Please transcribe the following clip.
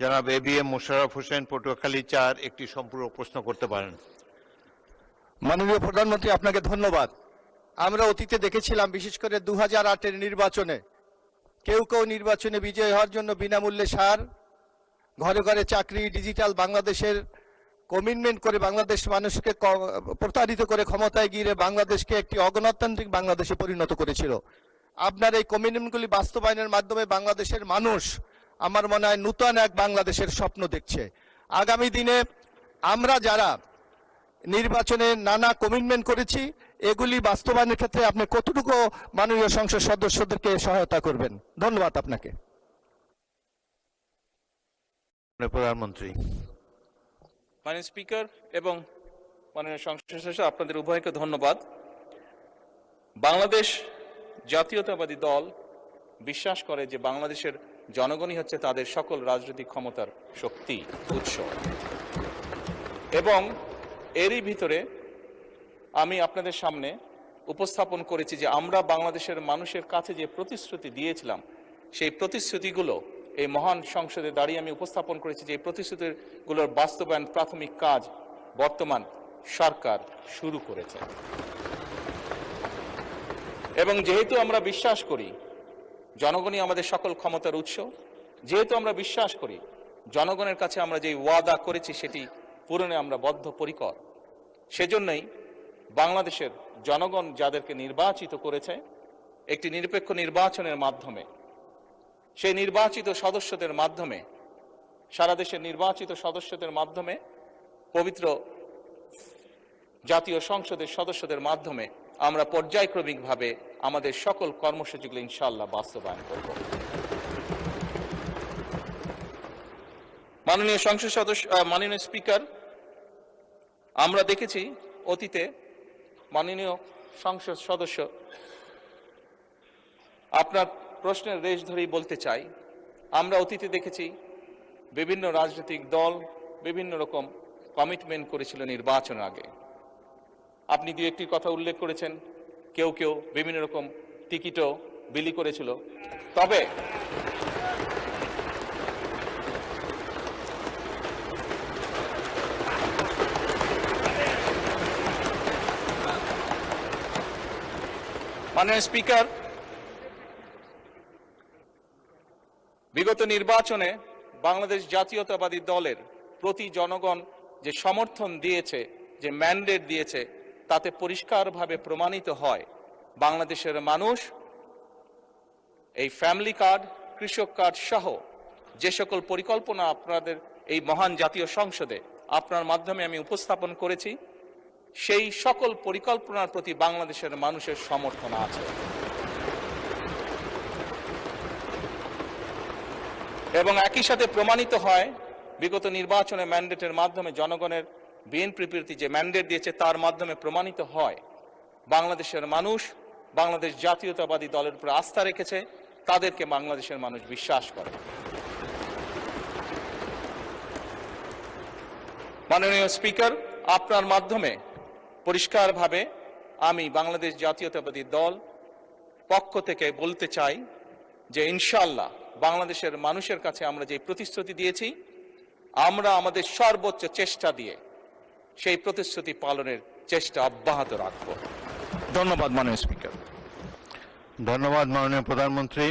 জনাব এবিএম মোশাররফ হোসেন, পটুয়াখালী ৪ একটি সম্পূরক প্রশ্ন করতে পারেন। মাননীয় প্রধানমন্ত্রী, আপনাকে ধন্যবাদ। আমরা অতীতে দেখেছিলাম, বিশেষ করে 2008-এর নির্বাচনে কেউ কেউ নির্বাচনে বিজয়ী হওয়ার জন্য বিনামূল্যে সার, ঘরে ঘরে চাকরি, ডিজিটাল বাংলাদেশের কমিটমেন্ট করে বাংলাদেশ মানুষকে প্রতারিত করে ক্ষমতায় গিয়ে বাংলাদেশকে একটি অগণতান্ত্রিক বাংলাদেশে পরিণত করেছিল। আপনার এই কমিটমেন্টগুলি বাস্তবায়নের মাধ্যমে বাংলাদেশের মানুষ, আমার মনে হয়, নূতন এক বাংলাদেশের স্বপ্ন দেখছে। আগামী দিনে আমরা যারা নির্বাচনে নানা কমিটমেন্ট করেছি, এগুলি বাস্তবায়নের ক্ষেত্রে আপনি কতটুকু মাননীয় সংসদ সদস্যদেরকে সহায়তা করবেন? ধন্যবাদ আপনাকে। প্রধানমন্ত্রী। মাননীয় স্পিকার এবং মাননীয় সংসদ সদস্য, আপনাদের উভয়কে ধন্যবাদ। বাংলাদেশ জাতীয়তাবাদী দল বিশ্বাস করে যে বাংলাদেশের জনগণই হচ্ছে তাদের সকল রাজনৈতিক ক্ষমতার শক্তি, উৎস। এবং এরই ভিতরে আমি আপনাদের সামনে উপস্থাপন করেছি যে আমরা বাংলাদেশের মানুষের কাছে যে প্রতিশ্রুতি দিয়েছিলাম, সেই প্রতিশ্রুতিগুলো এই মহান সংসদে দাঁড়িয়ে আমি উপস্থাপন করেছি যে এই প্রতিশ্রুতিগুলোর বাস্তবায়ন প্রাথমিক কাজ বর্তমান সরকার শুরু করেছে। এবং যেহেতু আমরা বিশ্বাস করি জনগণই আমাদের সকল ক্ষমতার উৎস, যেহেতু আমরা বিশ্বাস করি জনগণের কাছে আমরা যে ওয়াদা করেছি সেটি পূরণে আমরা বদ্ধপরিকর, সেজন্যই বাংলাদেশের জনগণ যাদেরকে নির্বাচিত করেছে একটি নিরপেক্ষ নির্বাচনের মাধ্যমে, সেই নির্বাচিত সদস্যদের মাধ্যমে, সারা দেশের নির্বাচিত সদস্যদের মাধ্যমে, পবিত্র জাতীয় সংসদের সদস্যদের মাধ্যমে আমরা পর্যায়ক্রমিকভাবে আমাদের সকল কর্মসূচিগুলো ইনশাআল্লাহ বাস্তবায়ন করব। মাননীয় সংসদ সদস্য, মাননীয় স্পিকার, আমরা দেখেছি অতীতে, মাননীয় সংসদ সদস্য, আপনার প্রশ্নের রেশ ধরেই বলতে চাই, আমরা অতীতে দেখেছি বিভিন্ন রাজনৈতিক দল বিভিন্ন রকম কমিটমেন্ট করেছিল নির্বাচনের আগে। আপনি দু একটি কথা উল্লেখ করেছেন, কেউ কেউ বিভিন্ন রকম টিকিটও বিলি করেছিল। তবে মাননীয় স্পিকার, বিগত নির্বাচনে বাংলাদেশ জাতীয়তাবাদী দলের প্রতি জনগণ যে সমর্থন দিয়েছে, যে ম্যান্ডেট দিয়েছে, তাতে পরিষ্কারভাবে প্রমাণিত হয় বাংলাদেশের মানুষ এই ফ্যামিলি কার্ড, কৃষক কার্ড সহ যে সকল পরিকল্পনা আপনাদের এই মহান জাতীয় সংসদে আপনার মাধ্যমে আমি উপস্থাপন করেছি, সেই সকল পরিকল্পনার প্রতি বাংলাদেশের মানুষের সমর্থন আছে। এবং একই সাথে প্রমাণিত হয় বিগত নির্বাচনে ম্যান্ডেটের মাধ্যমে জনগণের বিএনপির প্রতি যে ম্যান্ডেট দিয়েছে তার মাধ্যমে প্রমাণিত হয় বাংলাদেশের মানুষ বাংলাদেশ জাতীয়তাবাদী দলের উপর আস্থা রেখেছে, তাদেরকে বাংলাদেশের মানুষ বিশ্বাস করে। মাননীয় স্পিকার, আপনার মাধ্যমে পরিষ্কারভাবে আমি বাংলাদেশ জাতীয়তাবাদী দল পক্ষ থেকে বলতে চাই যে ইনশাআল্লাহ বাংলাদেশের মানুষের কাছে আমরা যে প্রতিশ্রুতি দিয়েছি, আমরা আমাদের সর্বোচ্চ চেষ্টা দিয়ে সেই প্রতিশ্রুতি পালনের চেষ্টা অব্যাহত রাখব। ধন্যবাদ মাননীয় স্পিকার। ধন্যবাদ মাননীয় প্রধানমন্ত্রী।